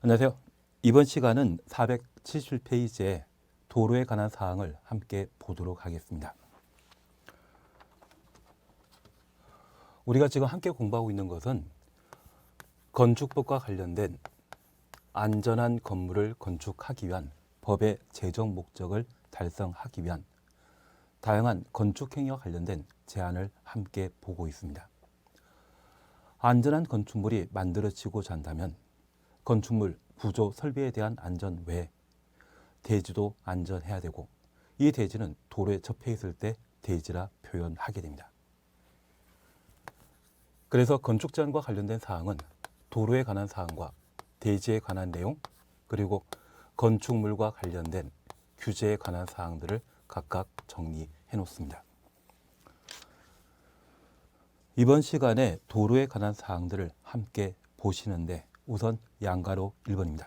안녕하세요. 이번 시간은 470페이지의 도로에 관한 사항을 함께 보도록 하겠습니다. 우리가 지금 함께 공부하고 있는 것은 건축법과 관련된 안전한 건물을 건축하기 위한 법의 제정 목적을 달성하기 위한 다양한 건축행위와 관련된 제안을 함께 보고 있습니다. 안전한 건축물이 만들어지고자 한다면 건축물 구조 설비에 대한 안전 외에 대지도 안전해야 되고, 이 대지는 도로에 접해 있을 때 대지라 표현하게 됩니다. 그래서 건축 제한과 관련된 사항은 도로에 관한 사항과 대지에 관한 내용, 그리고 건축물과 관련된 규제에 관한 사항들을 각각 정리해 놓습니다. 이번 시간에 도로에 관한 사항들을 함께 보시는데, 우선 양가로 1번입니다.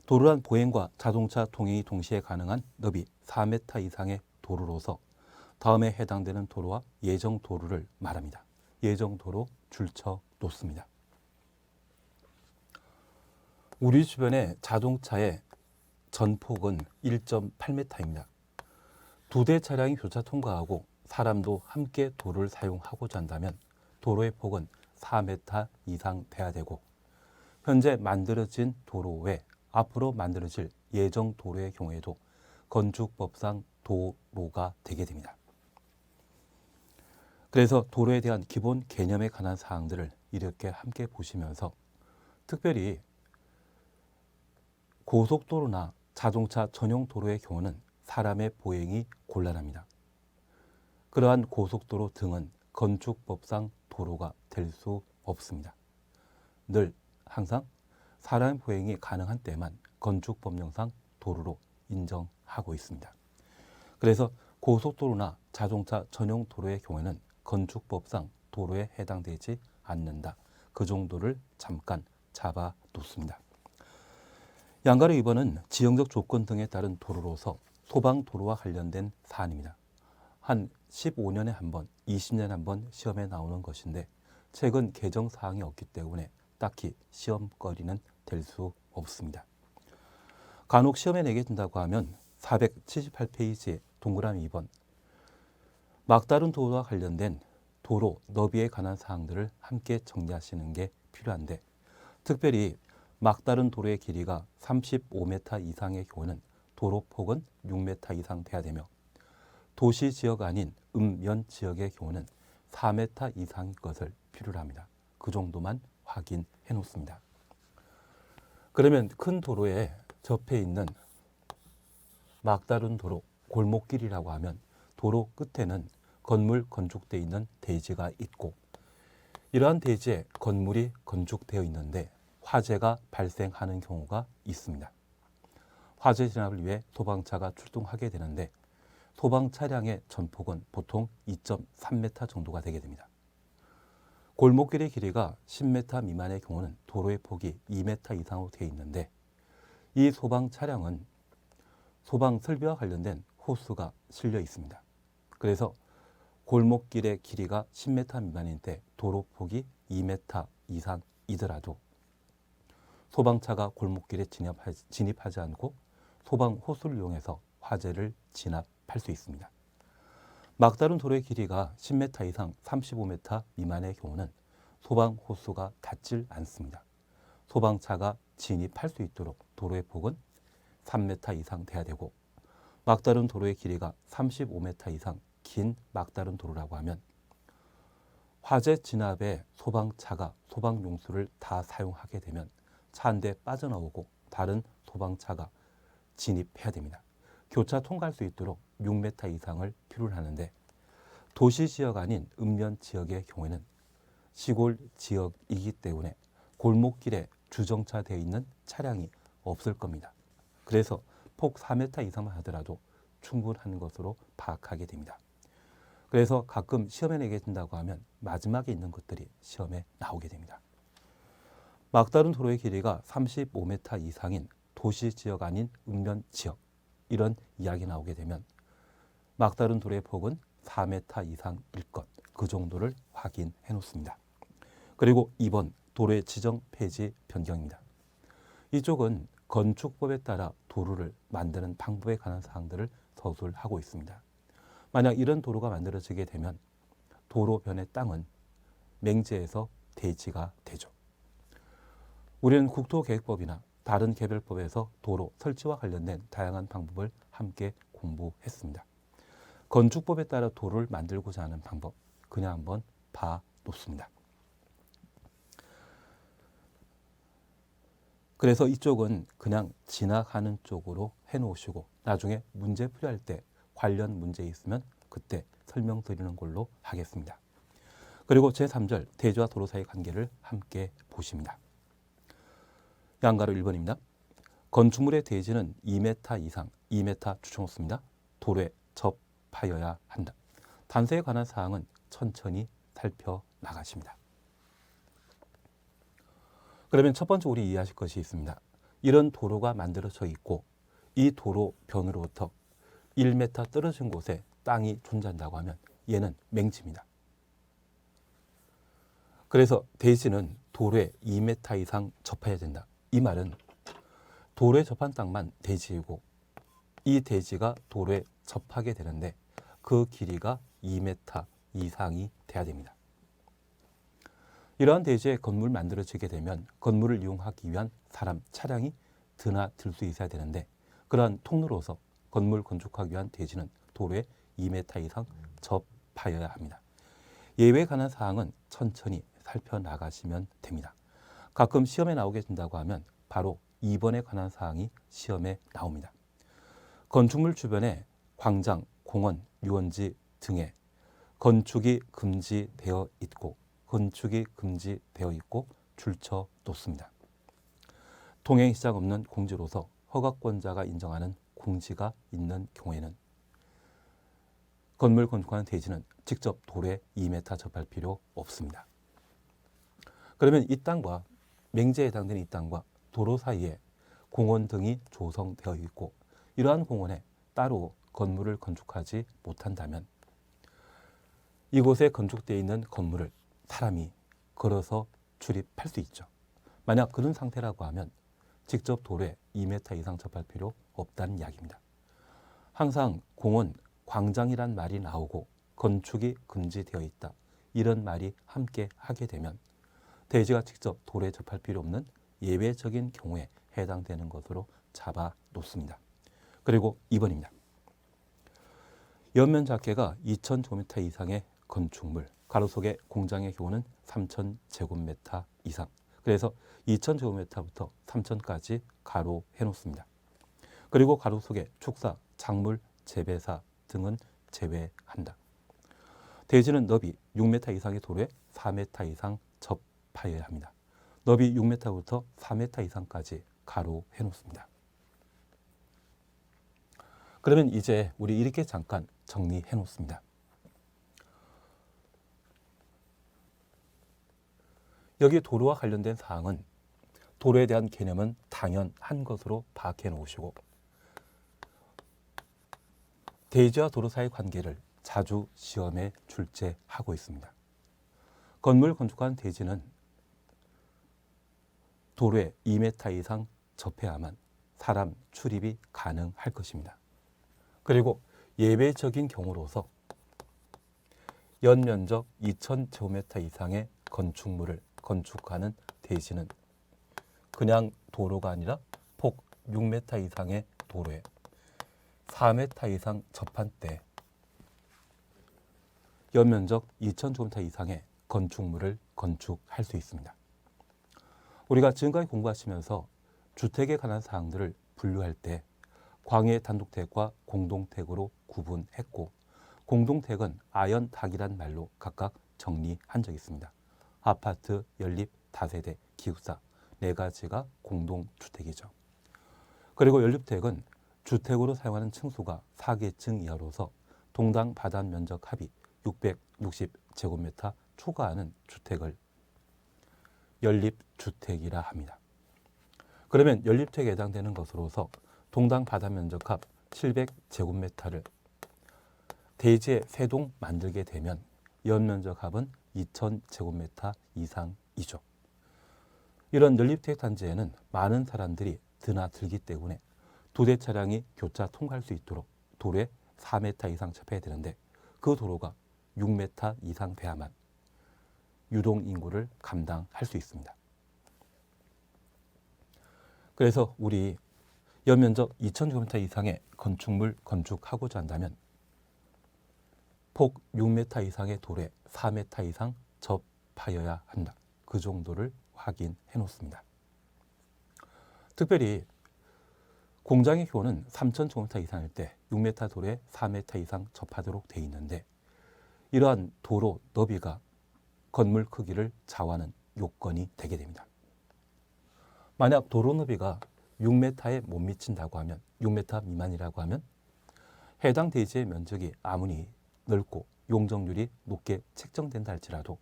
도로란 보행과 자동차 통행이 동시에 가능한 너비 4m 이상의 도로로서 다음에 해당되는 도로와 예정 도로를 말합니다. 예정 도로 줄쳐 놓습니다. 우리 주변의 자동차의 전폭은 1.8m입니다. 두 대 차량이 교차 통과하고 사람도 함께 도로를 사용하고자 한다면 도로의 폭은 4m 이상 돼야 되고, 현재 만들어진 도로 외 앞으로 만들어질 예정 도로의 경우에도 건축법상 도로가 되게 됩니다. 그래서 도로에 대한 기본 개념에 관한 사항들을 이렇게 함께 보시면서, 특별히 고속도로나 자동차 전용 도로의 경우는 사람의 보행이 곤란합니다. 그러한 고속도로 등은 건축법상 도로가 될 수 없습니다. 늘 항상 사람의 보행이 가능한 때만 건축법령상 도로로 인정하고 있습니다. 그래서 고속도로나 자동차 전용 도로의 경우에는 건축법상 도로에 해당되지 않는다. 그 정도를 잠깐 잡아 놓습니다. 양가로 2번은 지형적 조건 등에 따른 도로로서 소방도로와 관련된 사안입니다. 한 15년에 한 번, 20년에 한 번 시험에 나오는 것인데, 최근 개정 사항이 없기 때문에 딱히 시험거리는 될 수 없습니다. 간혹 시험에 내게 된다고 하면 478페이지의 동그라미 2번, 막다른 도로와 관련된 도로 너비에 관한 사항들을 함께 정리하시는 게 필요한데, 특별히 막다른 도로의 길이가 35m 이상의 경우는 도로폭은 6m 이상 돼야 되며, 도시 지역 아닌 읍면 지역의 경우는 4m 이상의 것을 필요로 합니다. 그 정도만 확인해 놓습니다. 그러면 큰 도로에 접해 있는 막다른 도로, 골목길이라고 하면 도로 끝에는 건물 건축되어 있는 대지가 있고, 이러한 대지에 건물이 건축되어 있는데 화재가 발생하는 경우가 있습니다. 화재 진압을 위해 소방차가 출동하게 되는데, 소방 차량의 전폭은 보통 2.3m 정도가 되게 됩니다. 골목길의 길이가 10m 미만의 경우는 도로의 폭이 2m 이상으로 되어 있는데, 이 소방 차량은 소방 설비와 관련된 호스가 실려 있습니다. 그래서 골목길의 길이가 10m 미만인데 도로 폭이 2m 이상이더라도 소방차가 골목길에 진입하지 않고 소방 호스를 이용해서 화재를 진압할 수 있습니다. 막다른 도로의 길이가 10m 이상 35m 미만의 경우는 소방 호스가 닿질 않습니다. 소방차가 진입할 수 있도록 도로의 폭은 3m 이상 돼야 되고, 막다른 도로의 길이가 35m 이상 긴 막다른 도로라고 하면 화재 진압에 소방차가 소방용수를 다 사용하게 되면 차 한 대 빠져나오고 다른 소방차가 진입해야 됩니다. 교차 통과할 수 있도록 6m 이상을 필요로 하는데, 도시 지역 아닌 읍면 지역의 경우에는 시골 지역이기 때문에 골목길에 주정차되어 있는 차량이 없을 겁니다. 그래서 폭 4m 이상만 하더라도 충분한 것으로 파악하게 됩니다. 그래서 가끔 시험에 내게 된다고 하면 마지막에 있는 것들이 시험에 나오게 됩니다. 막다른 도로의 길이가 35m 이상인 도시 지역 아닌 읍면 지역, 이런 이야기 나오게 되면 막다른 도로의 폭은 4m 이상일 것, 그 정도를 확인해 놓습니다. 그리고 2번 도로의 지정 폐지 변경입니다. 이쪽은 건축법에 따라 도로를 만드는 방법에 관한 사항들을 서술을 하고 있습니다. 만약 이런 도로가 만들어지게 되면 도로변의 땅은 맹지에서 대지가 되죠. 우리는 국토계획법이나 다른 개별법에서 도로 설치와 관련된 다양한 방법을 함께 공부했습니다. 건축법에 따라 도로를 만들고자 하는 방법 그냥 한번 봐놓습니다. 그래서 이쪽은 그냥 지나가는 쪽으로 해놓으시고 나중에 문제 풀이할 때 관련 문제 있으면 그때 설명드리는 걸로 하겠습니다. 그리고 제3절 대지와 도로 사이의 관계를 함께 보십니다. 양가로 1번입니다. 건축물의 대지는 2m 이상, 2m 추천없습니다. 도로에 접하여야 한다. 단서에 관한 사항은 천천히 살펴나가십니다. 그러면 첫 번째 우리 이해하실 것이 있습니다. 이런 도로가 만들어져 있고 이 도로 변으로부터 1m 떨어진 곳에 땅이 존재한다고 하면 얘는 맹지입니다. 그래서 대지는 도로에 2m 이상 접해야 된다. 이 말은 도로에 접한 땅만 대지이고 이 대지가 도로에 접하게 되는데 그 길이가 2m 이상이 돼야 됩니다. 이러한 대지에 건물 만들어지게 되면 건물을 이용하기 위한 사람, 차량이 드나들 수 있어야 되는데 그러한 통로로서 건물 건축하기 위한 대지는 도로에 2m 이상 접하여야 합니다. 예외에 관한 사항은 천천히 살펴나가시면 됩니다. 가끔 시험에 나오게 된다고 하면 바로 2번에 관한 사항이 시험에 나옵니다. 건축물 주변에 광장, 공원, 유원지 등에 건축이 금지되어 있고 줄쳐 놓습니다. 통행 시작 없는 공지로서 허가권자가 인정하는 공지가 있는 경우에는 건물 건축하는 대지는 직접 도로에 2m 접할 필요 없습니다. 그러면 이 땅과 맹지에 해당되는 이 땅과 도로 사이에 공원 등이 조성되어 있고 이러한 공원에 따로 건물을 건축하지 못한다면 이곳에 건축되어 있는 건물을 사람이 걸어서 출입할 수 있죠. 만약 그런 상태라고 하면 직접 도로에 2m 이상 접할 필요 없다는 이야기입니다. 항상 공원, 광장이란 말이 나오고 건축이 금지되어 있다. 이런 말이 함께 하게 되면 대지가 직접 도로에 접할 필요 없는 예외적인 경우에 해당되는 것으로 잡아 놓습니다. 그리고 2번입니다. 연면적계가 2000제곱미터 이상의 건축물, 가로 속에 공장의 경우는 3000제곱미터 이상. 그래서 2000제곱미터부터 3000까지 가로 해놓습니다. 그리고 가로 속에 축사, 작물, 재배사 등은 제외한다. 대지는 너비 6m 이상의 도로에 4m 이상 접하여야 합니다. 너비 6m부터 4m 이상까지 가로 해놓습니다. 그러면 이제 우리 이렇게 잠깐 정리해 놓습니다. 여기 도로와 관련된 사항은 도로에 대한 개념은 당연한 것으로 파악해 놓으시고 대지와 도로 사이의 관계를 자주 시험에 출제하고 있습니다. 건물 건축한 대지는 도로에 2m 이상 접해야만 사람 출입이 가능할 것입니다. 그리고 예외적인 경우로서 연면적 2000제곱미터 이상의 건축물을 건축하는 대지는 그냥 도로가 아니라 폭 6m 이상의 도로에 4m 이상 접한 때 연면적 2000제곱미터 이상의 건축물을 건축할 수 있습니다. 우리가 지금까지 공부하시면서 주택에 관한 사항들을 분류할 때 광해 단독택과 공동택으로 구분했고 공동택은 아연탁이란 말로 각각 정리한 적이 있습니다. 아파트, 연립, 다세대, 기숙사 네 가지가 공동주택이죠. 그리고 연립택은 주택으로 사용하는 층수가 4계층 이하로서 동당 바단 면적 합이 660제곱미터 초과하는 주택을 연립주택이라 합니다. 그러면 연립택에 해당되는 것으로서 동당 바단 면적합 700제곱미터를 대지에 3동 만들게 되면 연면적합은 2000제곱미터 이상이죠. 이런 연립주택 단지에는 많은 사람들이 드나들기 때문에 두 대 차량이 교차 통과할 수 있도록 도로에 4m 이상 접해야 되는데 그 도로가 6m 이상 돼야만 유동 인구를 감당할 수 있습니다. 그래서 우리 연면적 2,000제곱미터 이상의 건축물 건축하고자 한다면 폭 6m 이상의 도로에 4m 이상 접하여야 한다. 그 정도를 확인해 놓습니다. 특별히 공장의 효는 3,000제곱미터 이상일 때 6m 도로에 4m 이상 접하도록 되어 있는데 이러한 도로 너비가 건물 크기를 좌우하는 요건이 되게 됩니다. 만약 도로 너비가 6m에 못 미친다고 하면 6m 미만이라고 하면 해당 대지의 면적이 아무리 넓고 용적률이 높게 책정된다 할지라도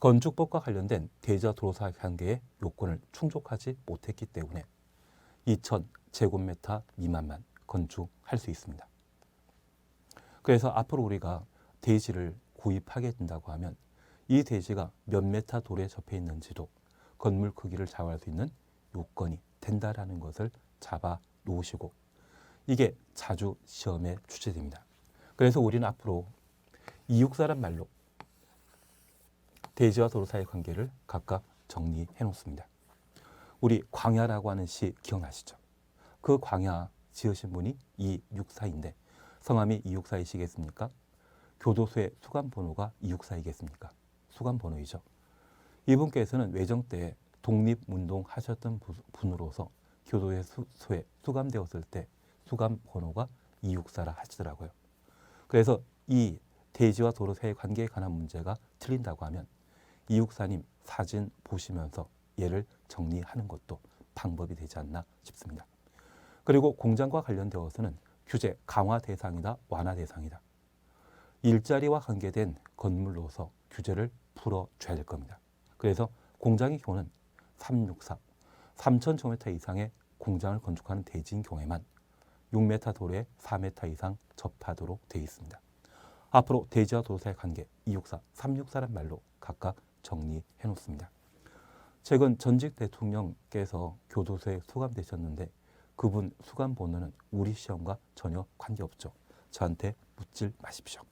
건축법과 관련된 대지와 도로사 관계의 요건을 충족하지 못했기 때문에 2,000제곱미터 미만만 건축할 수 있습니다. 그래서 앞으로 우리가 대지를 구입하게 된다고 하면 이 대지가 몇 메타 도로에 접해 있는지도 건물 크기를 좌우할 수 있는 요건이 된다라는 것을 잡아 놓으시고 이게 자주 시험에 출제됩니다. 그래서 우리는 앞으로 264란 말로 대지와 도로 사이의 관계를 각각 정리해 놓습니다. 우리 광야라고 하는 시 기억나시죠? 그 광야 지으신 분이 이육사인데 성함이 이육사이시겠습니까? 교도소의 수감번호가 264이겠습니까? 수감번호이죠. 이분께서는 외정 때 독립운동 하셨던 분으로서 교도소에 수감되었을 때 수감번호가 264라 하시더라고요. 그래서 이 대지와 도로 사이의 관계에 관한 문제가 틀린다고 하면 이육사님 사진 보시면서 얘를 정리하는 것도 방법이 되지 않나 싶습니다. 그리고 공장과 관련되어서는 규제 강화 대상이다, 완화 대상이다. 일자리와 관계된 건물로서 규제를 풀어줘야 될 겁니다. 그래서 공장의 경우는 364, 3,000제곱미터 이상의 공장을 건축하는 대지인 경우에만 6m 도로에 4m 이상 접하도록 되어 있습니다. 앞으로 대지와 도로 사이의 관계 264, 364란 말로 각각 정리해 놓습니다. 최근 전직 대통령께서 교도소에 수감되셨는데 그분 수감 번호는 우리 시험과 전혀 관계없죠. 저한테 묻질 마십시오.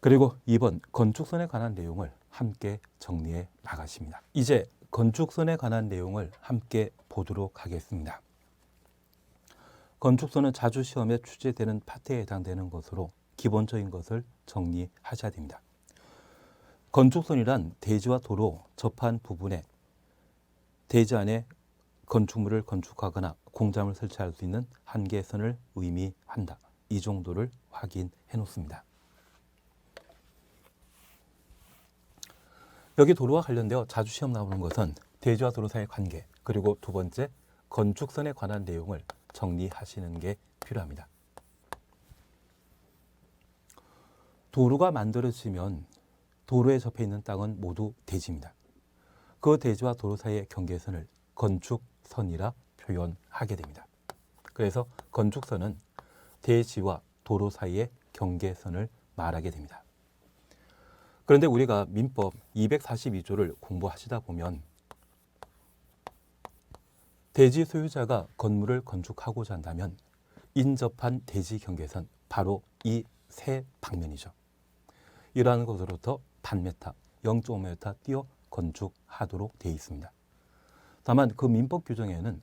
그리고 2번 건축선에 관한 내용을 함께 정리해 나가십니다. 이제 건축선에 관한 내용을 함께 보도록 하겠습니다. 건축선은 자주 시험에 출제되는 파트에 해당되는 것으로 기본적인 것을 정리하셔야 됩니다. 건축선이란 대지와 도로 접한 부분에 대지 안에 건축물을 건축하거나 공장을 설치할 수 있는 한계선을 의미한다. 이 정도를 확인해 놓습니다. 여기 도로와 관련되어 자주 시험 나오는 것은 대지와 도로 사이의 관계, 그리고 두 번째 건축선에 관한 내용을 정리하시는 게 필요합니다. 도로가 만들어지면 도로에 접해 있는 땅은 모두 대지입니다. 그 대지와 도로 사이의 경계선을 건축선이라 표현하게 됩니다. 그래서 건축선은 대지와 도로 사이의 경계선을 말하게 됩니다. 그런데 우리가 민법 242조를 공부하시다 보면 대지 소유자가 건물을 건축하고자 한다면 인접한 대지 경계선 바로 이 세 방면이죠. 이러한 것으로부터 반메타, 0.5m 띄어 건축하도록 되어 있습니다. 다만 그 민법 규정에는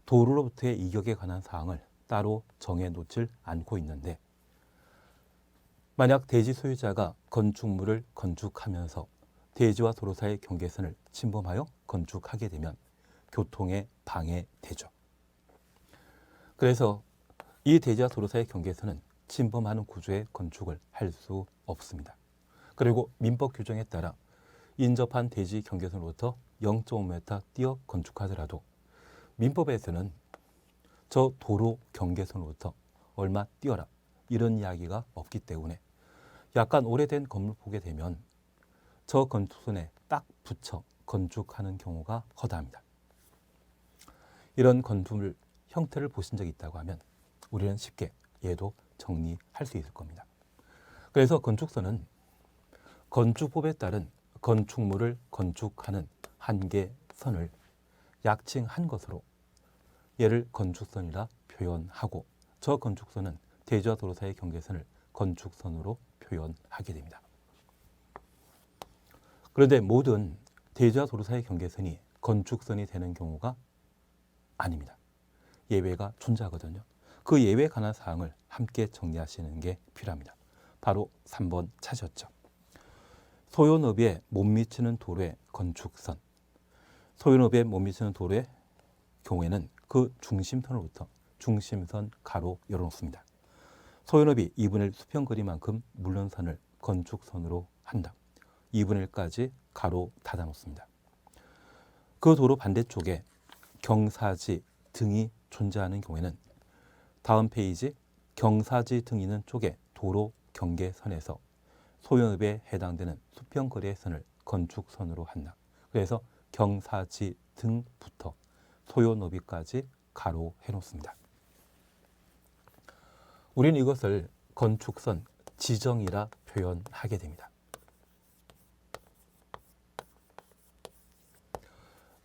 도로로부터의 이격에 관한 사항을 따로 정해놓질 않고 있는데 만약 대지 소유자가 건축물을 건축하면서 대지와 도로 사이의 경계선을 침범하여 건축하게 되면 교통에 방해되죠. 그래서 이 대지와 도로 사이의 경계선은 침범하는 구조의 건축을 할 수 없습니다. 그리고 민법 규정에 따라 인접한 대지 경계선으로부터 0.5m 띄어 건축하더라도 민법에서는 저 도로 경계선으로부터 얼마 띄어라 이런 이야기가 없기 때문에 약간 오래된 건물 보게 되면 저 건축선에 딱 붙여 건축하는 경우가 허다합니다. 이런 건축물 형태를 보신 적이 있다고 하면 우리는 쉽게 얘도 정리할 수 있을 겁니다. 그래서 건축선은 건축법에 따른 건축물을 건축하는 한계선을 약칭한 것으로 얘를 건축선이라 표현하고, 저 건축선은 대지와 도로 사이의 경계선을 건축선으로 표현하게 됩니다. 그런데 모든 대지와 도로 사이의 경계선이 건축선이 되는 경우가 아닙니다. 예외가 존재하거든요. 그 예외에 관한 사항을 함께 정리하시는 게 필요합니다. 바로 3번 차지였죠. 소요너비에 못 미치는 도로의 건축선. 소요너비에 못 미치는 도로의 경우에는 그 중심선으로부터 중심선 가로 열어놓습니다. 소요너비 2분의 1 수평거리만큼 물론선을 건축선으로 한다. 2분의 1까지 가로 닫아놓습니다. 그 도로 반대쪽에 경사지 등이 존재하는 경우에는 다음 페이지 경사지 등 있는 쪽에 도로 경계선에서 소요너비에 해당되는 수평거리의 선을 건축선으로 한다. 그래서 경사지 등부터 소요너비까지 가로 해놓습니다. 우리는 이것을 건축선 지정이라 표현하게 됩니다.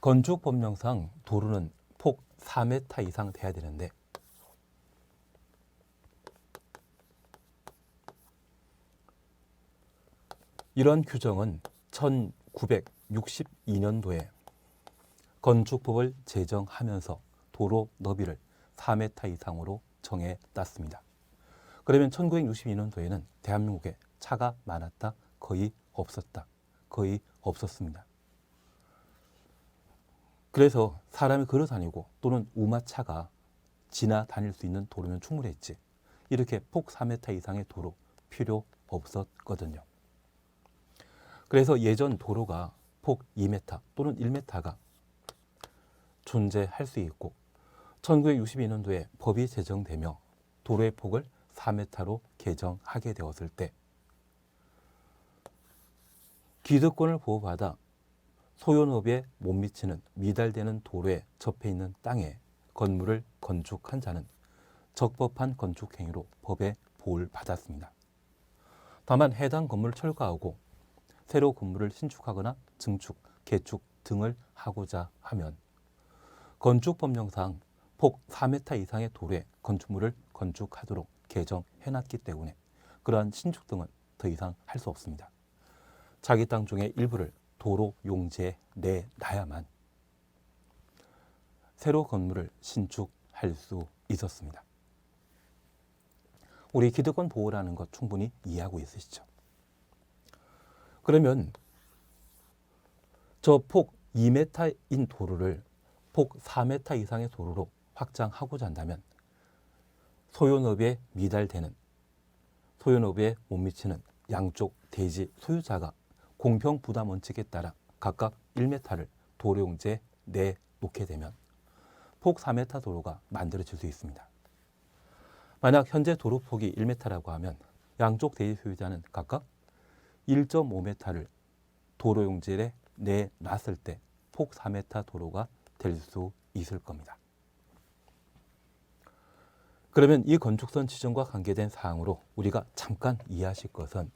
건축법령상 도로는 폭 4m 이상 돼야 되는데 이런 규정은 1962년도에 건축법을 제정하면서 도로 너비를 4m 이상으로 정해놨습니다. 그러면 1962년도에는 대한민국에 차가 많았다? 거의 없었다? 거의 없었습니다. 그래서 사람이 걸어 다니고 또는 우마차가 지나다닐 수 있는 도로면 충분했지. 이렇게 폭 4m 이상의 도로 필요 없었거든요. 그래서 예전 도로가 폭 2m 또는 1m가 존재할 수 있고 1962년도에 법이 제정되며 도로의 폭을 4m로 개정하게 되었을 때 기득권을 보호받아 소요너비에 못 미치는 미달되는 도로에 접해 있는 땅에 건물을 건축한 자는 적법한 건축행위로 법의 보호를 받았습니다. 다만 해당 건물을 철거하고 새로 건물을 신축하거나 증축, 개축 등을 하고자 하면 건축법령상 폭 4m 이상의 도로에 건축물을 건축하도록 개정해놨기 때문에 그러한 신축 등은 더 이상 할 수 없습니다. 자기 땅 중에 일부를 도로 용지에 내놔야만 새로 건물을 신축할 수 있었습니다. 우리 기득권 보호라는 것 충분히 이해하고 있으시죠? 그러면 저 폭 2m인 도로를 폭 4m 이상의 도로로 확장하고자 한다면 소요너비에 미달되는, 소요너비에 못 미치는 양쪽 대지 소유자가 공평 부담 원칙에 따라 각각 1m를 도로 용지에 내놓게 되면 폭 4m 도로가 만들어질 수 있습니다. 만약 현재 도로 폭이 1m라고 하면 양쪽 대지 소유자는 각각 1.5m를 도로 용지에 내놨을 때 폭 4m 도로가 될 수 있을 겁니다. 그러면 이 건축선 지정과 관계된 사항으로 우리가 잠깐 이해하실 것은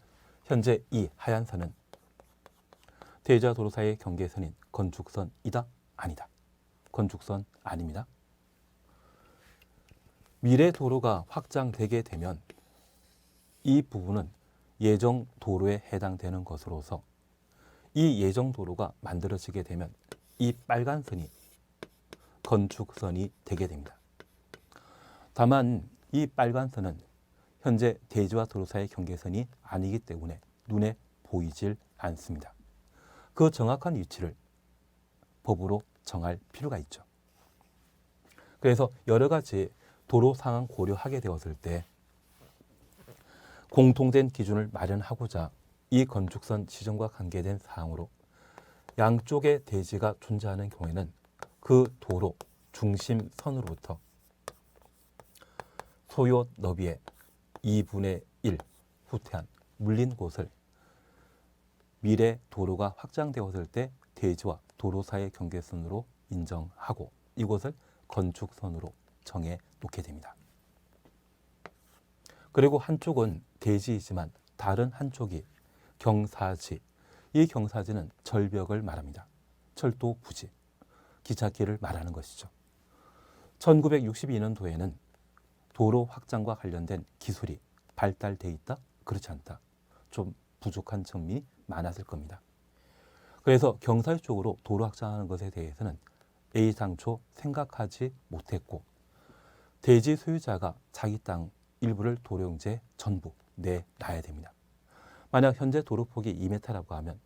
현재 이 하얀 선은 대지와 도로 사이의 경계선인 건축선이다? 아니다. 건축선 아닙니다. 미래 도로가 확장되게 되면 이 부분은 예정 도로에 해당되는 것으로서 이 예정 도로가 만들어지게 되면 이 빨간 선이 건축선이 되게 됩니다. 다만 이 빨간 선은 현재 대지와 도로 사이의 경계선이 아니기 때문에 눈에 보이질 않습니다. 그 정확한 위치를 법으로 정할 필요가 있죠. 그래서 여러 가지 도로 상황 고려하게 되었을 때 공통된 기준을 마련하고자 이 건축선 지정과 관계된 사항으로 양쪽의 대지가 존재하는 경우에는 그 도로 중심선으로부터 소요 너비의 2분의 1 후퇴한 물린 곳을 미래 도로가 확장되었을 때 대지와 도로 사이의 경계선으로 인정하고 이곳을 건축선으로 정해 놓게 됩니다. 그리고 한쪽은 대지이지만 다른 한쪽이 경사지, 이 경사지는 절벽을 말합니다. 철도 부지, 기찻길을 말하는 것이죠. 1962년도에는 도로 확장과 관련된 기술이 발달돼 있다? 그렇지 않다. 좀 부족한 점이 많았을 겁니다. 그래서 경사지 쪽으로 도로 확장하는 것에 대해서는 애당초 생각하지 못했고 대지 소유자가 자기 땅 일부를 도로용지에 전부 내놔야 됩니다. 만약 현재 도로폭이 2m라고 하면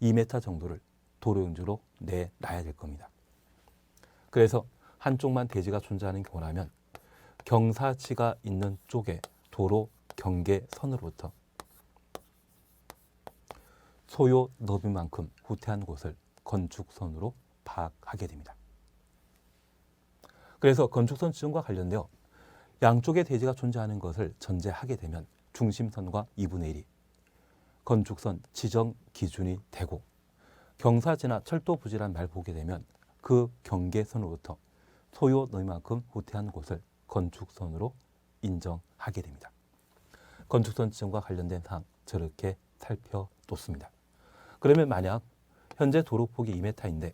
2m 정도를 도로용지로 내놔야 될 겁니다. 그래서 한쪽만 대지가 존재하는 경우라면 경사지가 있는 쪽에 도로 경계선으로부터 소요 너비만큼 후퇴한 곳을 건축선으로 파악하게 됩니다. 그래서 건축선 지정과 관련되어 양쪽의 대지가 존재하는 것을 전제하게 되면 중심선과 2분의 1이 건축선 지정 기준이 되고 경사지나 철도 부지란 말 보게 되면 그 경계선으로부터 소요 너비만큼 후퇴한 곳을 건축선으로 인정하게 됩니다. 건축선 지정과 관련된 사항 저렇게 살펴놓습니다. 그러면 만약 현재 도로폭이 2m인데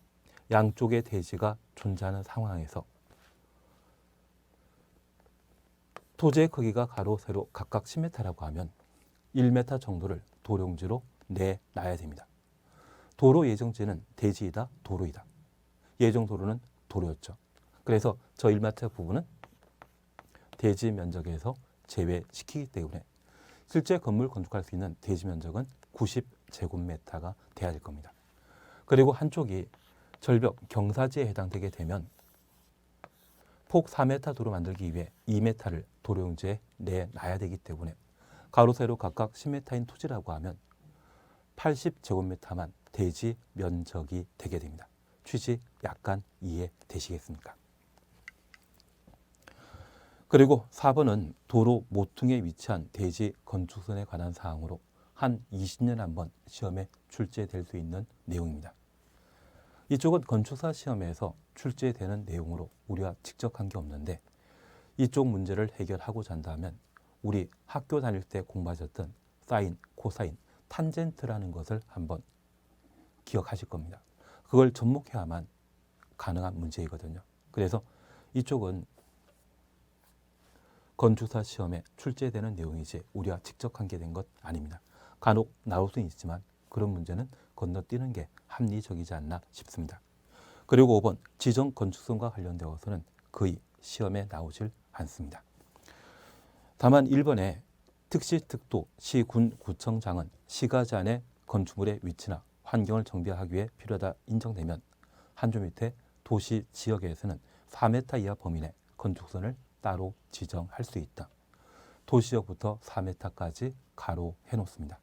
양쪽의 대지가 존재하는 상황에서 토지의 크기가 가로 세로 각각 10m라고 하면 1m 정도를 도로용지로 내놔야 됩니다. 도로 예정지는 대지이다, 도로이다. 예정 도로는 도로였죠. 그래서 저 1m 부분은 대지 면적에서 제외시키기 때문에 실제 건물 건축할 수 있는 대지 면적은 90제곱미터가 돼야 될 겁니다. 그리고 한쪽이 절벽 경사지에 해당되게 되면 폭 4m 도로 만들기 위해 2m를 도로용지에 내놔야 되기 때문에 가로 세로 각각 10m인 토지라고 하면 80제곱미터만 대지 면적이 되게 됩니다. 취지 약간 이해되시겠습니까? 그리고 4번은 도로 모퉁이에 위치한 대지 건축선에 관한 사항으로 한 20년에 한 번 시험에 출제될 수 있는 내용입니다. 이쪽은 건축사 시험에서 출제되는 내용으로 우리가 직접 한 게 없는데 이쪽 문제를 해결하고자 한다면 우리 학교 다닐 때 공부하셨던 사인, 코사인, 탄젠트라는 것을 한번 기억하실 겁니다. 그걸 접목해야만 가능한 문제이거든요. 그래서 이쪽은 건축사 시험에 출제되는 내용이지 우리가 직접 관계된 것 아닙니다. 간혹 나올 수는 있지만 그런 문제는 건너뛰는 게 합리적이지 않나 싶습니다. 그리고 5번 지정 건축선과 관련되어서는 거의 시험에 나오질 않습니다. 다만 1번에 특시, 특도, 시, 군, 구청장은 시가지 안에 건축물의 위치나 환경을 정비하기 위해 필요하다 인정되면 한 줄 밑에 도시 지역에서는 4m 이하 범위 내 건축선을 따로 지정할 수 있다. 도시지역부터 4m까지 가로 해놓습니다.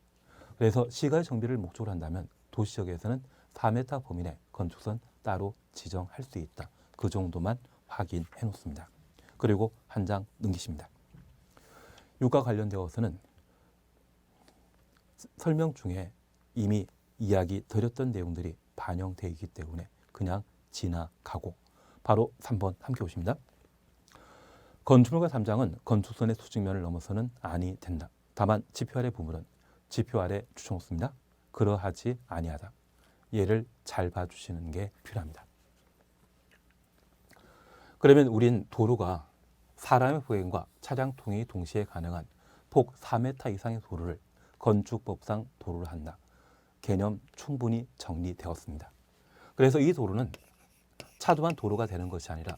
그래서 시가의 정비를 목적으로 한다면 도시지역에서는 4m 범위 내 건축선 따로 지정할 수 있다. 그 정도만 확인해 놓습니다. 그리고 한 장 넘기십니다. 이과 관련되어서는 설명 중에 이미 이야기 드렸던 내용들이 반영되어 있기 때문에 그냥 지나가고 바로 3번 함께 보십니다. 건축물과 3장은 건축선의 수직면을 넘어서는 아니 된다. 다만 지표 아래 부분은 지표 아래 주쳐놓습니다. 그러하지 아니하다. 얘를 잘 봐주시는 게 필요합니다. 그러면 우린 도로가 사람의 보행과 차량 통행이 동시에 가능한 폭 4m 이상의 도로를 건축법상 도로를 한다. 개념 충분히 정리되었습니다. 그래서 이 도로는 차도만 도로가 되는 것이 아니라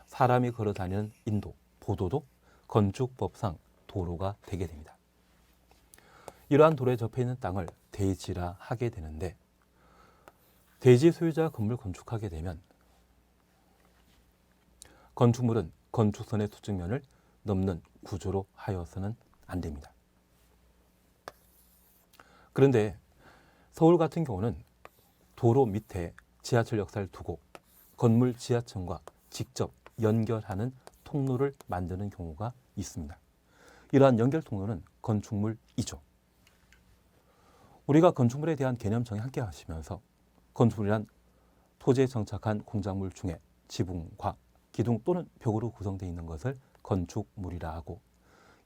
사람이 걸어 다니는 인도, 보도도 건축법상 도로가 되게 됩니다. 이러한 도로에 접해 있는 땅을 대지라 하게 되는데 대지 소유자가 건물 건축하게 되면 건축물은 건축선의 수직면을 넘는 구조로 하여서는 안 됩니다. 그런데 서울 같은 경우는 도로 밑에 지하철 역사를 두고 건물 지하층과 직접 연결하는 통로를 만드는 경우가 있습니다. 이러한 연결 통로는 건축물 2조. 우리가 건축물에 대한 개념 정의 함께 하시면서 건축물이란 토지에 정착한 공작물 중에 지붕과 기둥 또는 벽으로 구성되어 있는 것을 건축물이라 하고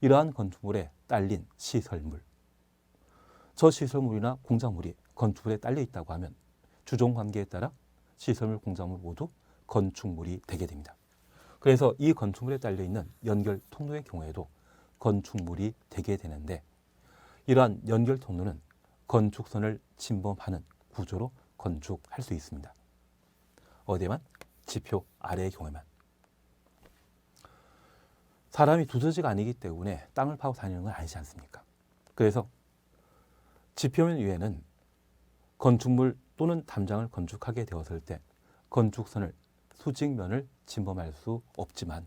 이러한 건축물에 딸린 시설물, 저 시설물이나 공작물이 건축물에 딸려 있다고 하면 주종 관계에 따라 시설물, 공작물 모두 건축물이 되게 됩니다. 그래서 이 건축물에 딸려 있는 연결 통로의 경우에도 건축물이 되게 되는데, 이러한 연결 통로는 건축선을 침범하는 구조로 건축할 수 있습니다. 어디에만? 지표 아래의 경우에만. 사람이 두더지가 아니기 때문에 땅을 파고 다니는 건 아니지 않습니까? 그래서 지표면 위에는 건축물 또는 담장을 건축하게 되었을 때 건축선을 수직면을 침범할 수 없지만,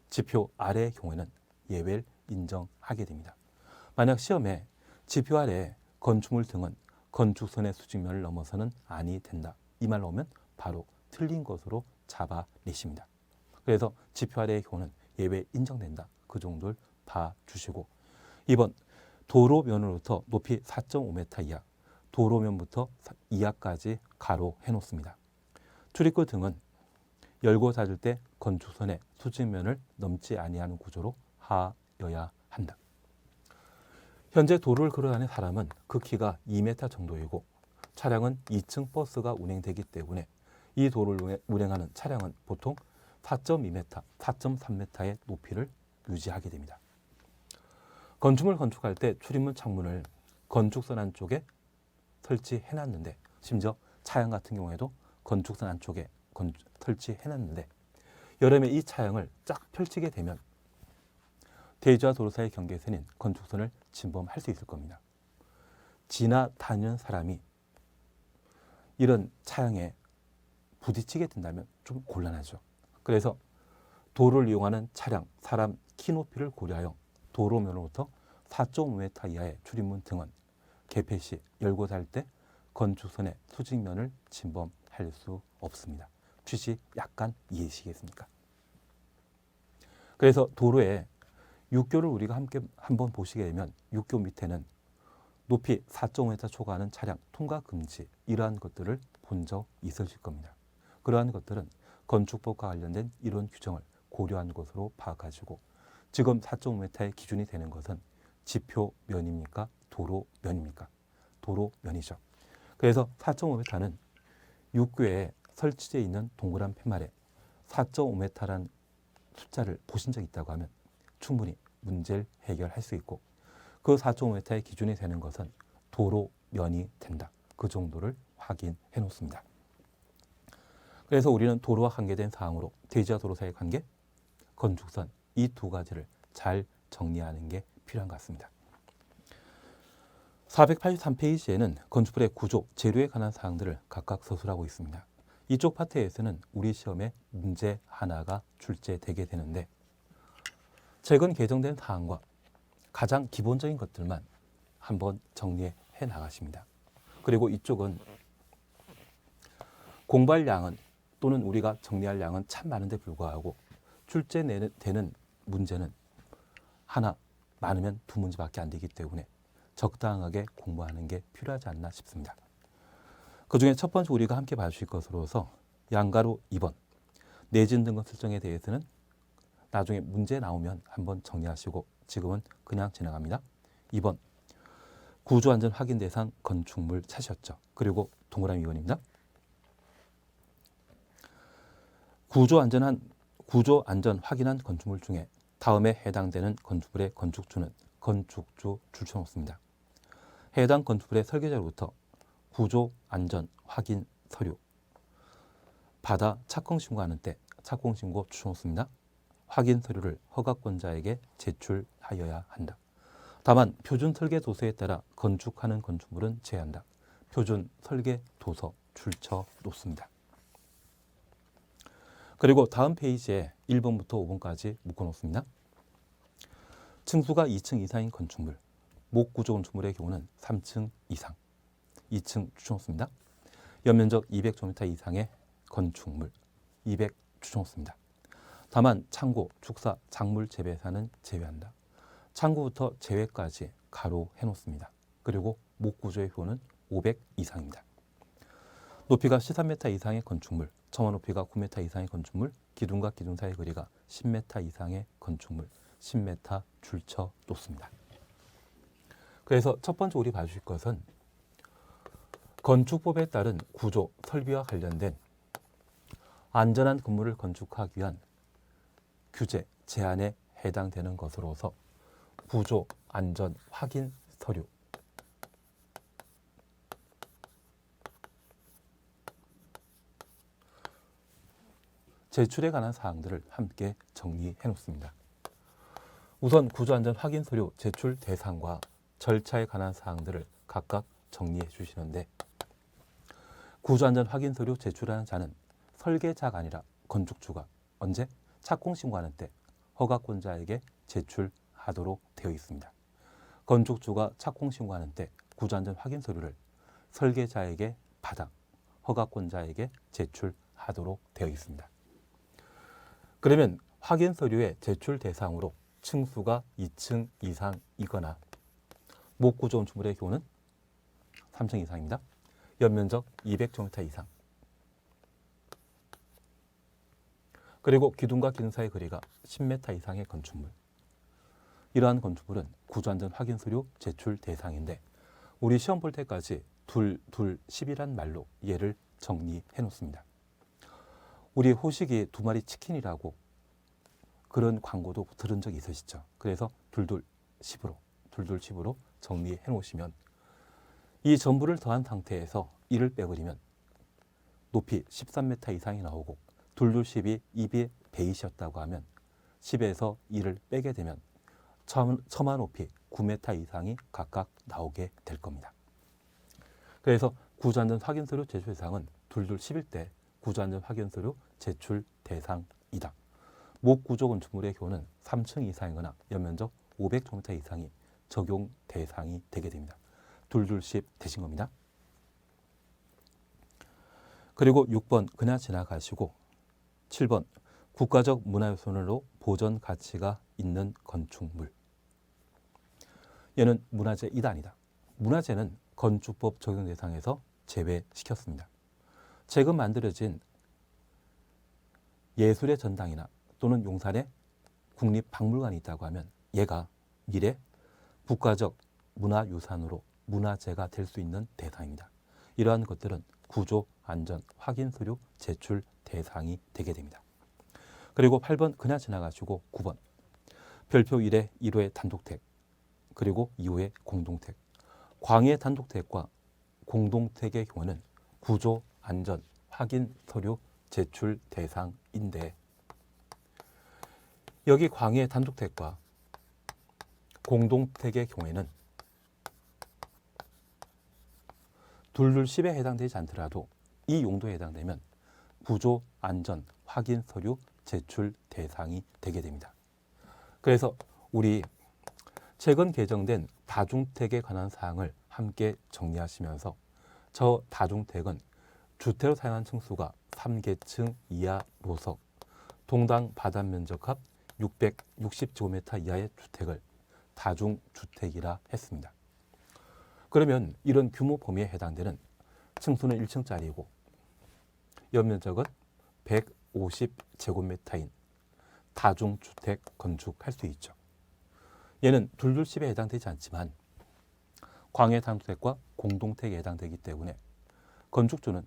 지표 아래의 경우에는 예외를 인정하게 됩니다. 만약 시험에 지표 아래 건축물 등은 건축선의 수직면을 넘어서는 아니 된다, 이 말 나오면 바로 틀린 것으로 잡아내십니다. 그래서 지표 아래의 경우는 예외 인정된다, 그 정도를 봐주시고, 2번 도로면으로부터 높이 4.5m 이하, 도로면부터 이하까지 가로 해놓습니다. 출입구 등은 열고 닫을 때 건축선의 수직면을 넘지 아니하는 구조로 하여야 한다. 현재 도로를 걸어다니는 사람은 그 키가 2m 정도이고 차량은 2층 버스가 운행되기 때문에 이 도로를 운행하는 차량은 보통 4.2m, 4.3m의 높이를 유지하게 됩니다. 건축물 건축할 때 출입문 창문을 건축선 안쪽에 설치해놨는데, 심지어 차양 같은 경우에도 건축선 안쪽에 설치해놨는데, 여름에 이 차양을 쫙 펼치게 되면 대지와 도로 사이의 경계선인 건축선을 침범할 수 있을 겁니다. 지나다니는 사람이 이런 차양에 부딪히게 된다면 좀 곤란하죠. 그래서 도로를 이용하는 차량, 사람 키 높이를 고려하여 도로면으로부터 4.5m 이하의 출입문 등은 개폐 시 열고 닫을 때 건축선의 수직면을 침범할 수 없습니다. 취지 약간 이해하시겠습니까? 그래서 도로에 육교를 우리가 함께 한번 보시게 되면 육교 밑에는 높이 4.5m 초과하는 차량 통과 금지, 이러한 것들을 본 적 있으실 겁니다. 그러한 것들은 건축법과 관련된 이론 규정을 고려한 것으로 봐가지고 지금 4.5m의 기준이 되는 것은 지표면입니까? 도로면입니까? 도로면이죠. 그래서 4.5m는 육교에 설치되어 있는 동그란 팻말에 4.5m라는 숫자를 보신 적이 있다고 하면 충분히 문제를 해결할 수 있고, 그 4.5m의 기준이 되는 것은 도로면이 된다, 그 정도를 확인해 놓습니다. 그래서 우리는 도로와 관계된 사항으로 대지와 도로 사이의 관계, 건축선, 이 두 가지를 잘 정리하는 게 필요한 것 같습니다. 483페이지에는 건축물의 구조, 재료에 관한 사항들을 각각 서술하고 있습니다. 이쪽 파트에서는 우리 시험에 문제 하나가 출제되게 되는데, 최근 개정된 사항과 가장 기본적인 것들만 한번 정리해 나가십니다. 그리고 이쪽은 공부할 양은 또는 우리가 정리할 양은 참 많은데 불구하고 출제되는 문제는 하나, 많으면 두 문제밖에 안 되기 때문에 적당하게 공부하는 게 필요하지 않나 싶습니다. 그 중에 첫 번째 우리가 함께 봐주실 것으로서 양가로 2번 내진 등급 설정에 대해서는 나중에 문제 나오면 한번 정리하시고 지금은 그냥 지나갑니다. 2번 구조안전 확인 대상 건축물 찾으셨죠. 그리고 동그라미 2번입니다. 구조안전 확인한 건축물 중에 다음에 해당되는 건축물의 건축주는 건축주 줄쳐놓습니다. 해당 건축물의 설계자로부터 구조안전 확인 서류 받아 착공신고하는 때 착공신고 줄쳐놓습니다. 확인 서류를 허가권자에게 제출하여야 한다. 다만 표준 설계 도서에 따라 건축하는 건축물은 제한한다. 표준 설계 도서 줄쳐 놓습니다. 그리고 다음 페이지에 1번부터 5번까지 묶어 놓습니다. 층수가 2층 이상인 건축물, 목구조 건축물의 경우는 3층 이상, 2층 줄쳐 놓습니다. 연면적 200제곱미터 이상의 건축물, 200 줄쳐 놓습니다. 다만 창고, 축사, 작물 재배사는 제외한다. 창고부터 제외까지 가로 해놓습니다. 그리고 목구조의 효는 500 이상입니다. 높이가 13m 이상의 건축물, 처마 높이가 9m 이상의 건축물, 기둥과 기둥 사이 거리가 10m 이상의 건축물, 10m 줄쳐 놓습니다. 그래서 첫 번째 우리 봐주실 것은 건축법에 따른 구조, 설비와 관련된 안전한 건물을 건축하기 위한 규제, 제한에 해당되는 것으로서 구조, 안전, 확인 서류, 제출에 관한 사항들을 함께 정리해 놓습니다. 우선 구조안전 확인 서류 제출 대상과 절차에 관한 사항들을 각각 정리해 주시는데, 구조안전 확인 서류 제출하는 자는 설계자가 아니라 건축주가 언제? 착공 신고하는 때 허가권자에게 제출하도록 되어 있습니다. 건축주가 착공 신고하는 때 구조안전 확인 서류를 설계자에게 받아 허가권자에게 제출하도록 되어 있습니다. 그러면 확인 서류의 제출 대상으로 층수가 2층 이상이거나 목구조 건축물의 경우는 3층 이상입니다. 연면적 200제곱미터 이상, 그리고 기둥과 기둥 사이 거리가 10m 이상의 건축물, 이러한 건축물은 구조안전 확인 서류 제출 대상인데, 우리 시험 볼 때까지 둘 10이란 말로 얘를 정리해 놓습니다. 우리 호식이 2마리 치킨이라고 그런 광고도 들은 적 있으시죠? 그래서 둘 10으로 정리해 놓으시면, 이 전부를 더한 상태에서 1을 빼버리면 높이 13m 이상이 나오고, 둘 10이 2의 베이시였다고 하면 10에서 1을 빼게 되면 처마 높이 9m 이상이 각각 나오게 될 겁니다. 그래서 구조안전 확인 서류 제출 대상은 둘 10일 때 구조안전 확인 서류 제출 대상이다. 목구조 건축물의 경우는 3층 이상이거나 연면적 500제곱미터 이상이 적용 대상이 되게 됩니다. 둘 10 되신 겁니다. 그리고 6번 그냥 지나가시고, 7번 국가적 문화유산으로 보전 가치가 있는 건축물. 얘는 문화재 2단이다. 문화재는 건축법 적용 대상에서 제외시켰습니다. 최근 만들어진 예술의 전당이나 또는 용산에 국립박물관이 있다고 하면 얘가 미래 국가적 문화유산으로 문화재가 될 수 있는 대상입니다. 이러한 것들은 구조, 안전, 확인 서류 제출 대상이 되게 됩니다. 그리고 8번 그냥 지나가시고 9번 별표 1의 1호의 단독택, 그리고 2호의 공동택. 광해 단독택과 공동택의 경우는 구조, 안전, 확인 서류 제출 대상인데, 여기 광해 단독택과 공동택의 경우에는 둘 10에 해당되지 않더라도 이 용도에 해당되면 구조, 안전, 확인 서류 제출 대상이 되게 됩니다. 그래서 우리 최근 개정된 다중택에 관한 사항을 함께 정리하시면서, 저 다중택은 주택으로 사용한 층수가 3계층 이하로서 동당 바닥 면적합 660제곱미터 이하의 주택을 다중주택이라 했습니다. 그러면 이런 규모 범위에 해당되는 층수는 1층짜리고 연면적은 150제곱미터인 다중주택 건축할 수 있죠. 얘는 둘 10에 해당되지 않지만 광해 단독택과 공동택에 해당되기 때문에 건축주는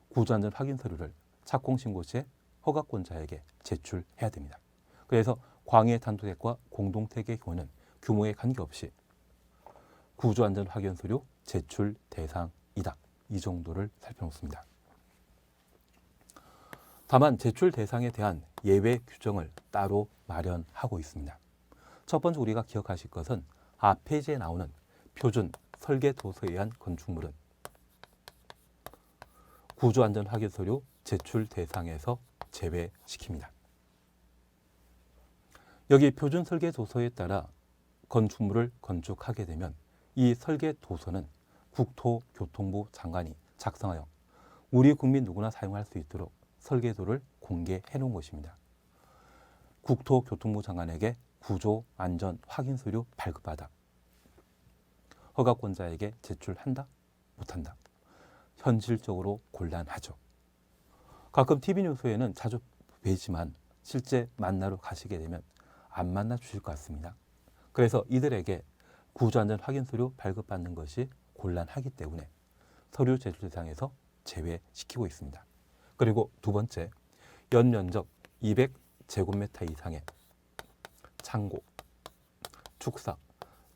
구조안전 확인 서류를 착공신고 시에 허가권자에게 제출해야 됩니다. 그래서 광해 단독택과 공동택의 경우는 규모에 관계없이 구조안전 확인 서류 제출 대상이다. 이 정도를 살펴놓습니다. 다만 제출 대상에 대한 예외 규정을 따로 마련하고 있습니다. 첫 번째 우리가 기억하실 것은 앞 페이지에 나오는 표준 설계 도서에 의한 건축물은 구조안전 확인 서류 제출 대상에서 제외시킵니다. 여기 표준 설계 도서에 따라 건축물을 건축하게 되면 이 설계 도서는 국토교통부 장관이 작성하여 우리 국민 누구나 사용할 수 있도록 설계도를 공개해 놓은 것입니다. 국토교통부 장관에게 구조, 안전, 확인 서류 발급받아 허가권자에게 제출한다? 못한다? 현실적으로 곤란하죠. 가끔 TV뉴스에는 자주 뵈지만 실제 만나러 가시게 되면 안 만나 주실 것 같습니다. 그래서 이들에게 구조안전 확인 서류 발급받는 것이 곤란하기 때문에 서류 제출 대상에서 제외시키고 있습니다. 그리고 두 번째, 연면적 200제곱미터 이상의 창고, 축사,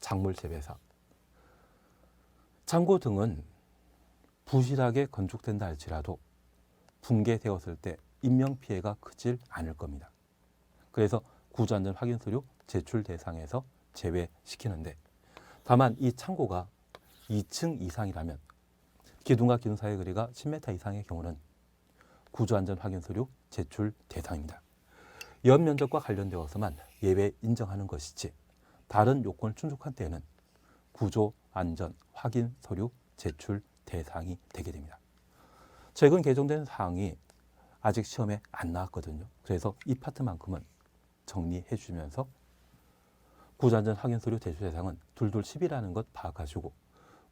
작물 재배사, 창고 등은 부실하게 건축된다 할지라도 붕괴되었을 때 인명피해가 크질 않을 겁니다. 그래서 구조안전 확인 서류 제출 대상에서 제외시키는데, 다만 이 창고가 2층 이상이라면, 기둥과 기둥 사이의 거리가 10m 이상의 경우는 구조안전 확인 서류 제출 대상입니다. 연면적과 관련되어서만 예외 인정하는 것이지 다른 요건을 충족한 때에는 구조안전 확인 서류 제출 대상이 되게 됩니다. 최근 개정된 사항이 아직 시험에 안 나왔거든요. 그래서 이 파트만큼은 정리해 주면서 구조안전 확인 서류 제출 대상은 둘둘 10이라는 것 파악하시고,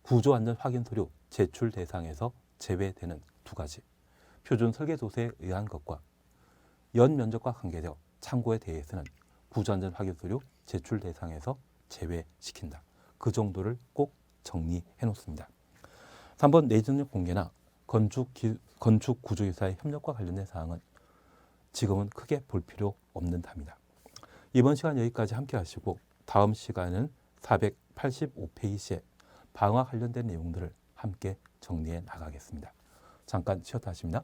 구조안전 확인 서류 제출 대상에서 제외되는 두 가지, 표준 설계 도서에 의한 것과 연면적과 관계되어 창고에 대해서는 구조안전 확인 서류 제출 대상에서 제외시킨다. 그 정도를 꼭 정리해 놓습니다. 3번 내지능력 공개나 건축 구조이사의 협력과 관련된 사항은 지금은 크게 볼 필요 없는 답니다. 이번 시간 여기까지 함께 하시고, 다음 시간은 485페이지에 방화 관련된 내용들을 함께 정리해 나가겠습니다. 잠깐 쉬었다 하십니다.